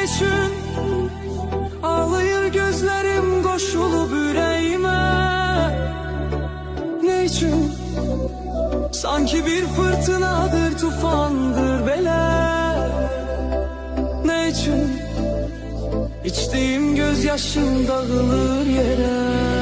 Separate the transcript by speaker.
Speaker 1: için ağlayır gözlerim koşulup yüreğime? Ne için? Sanki bir fırtınadır, tufandır bele. Ne için? İçtiğim gözyaşım dağılır yere.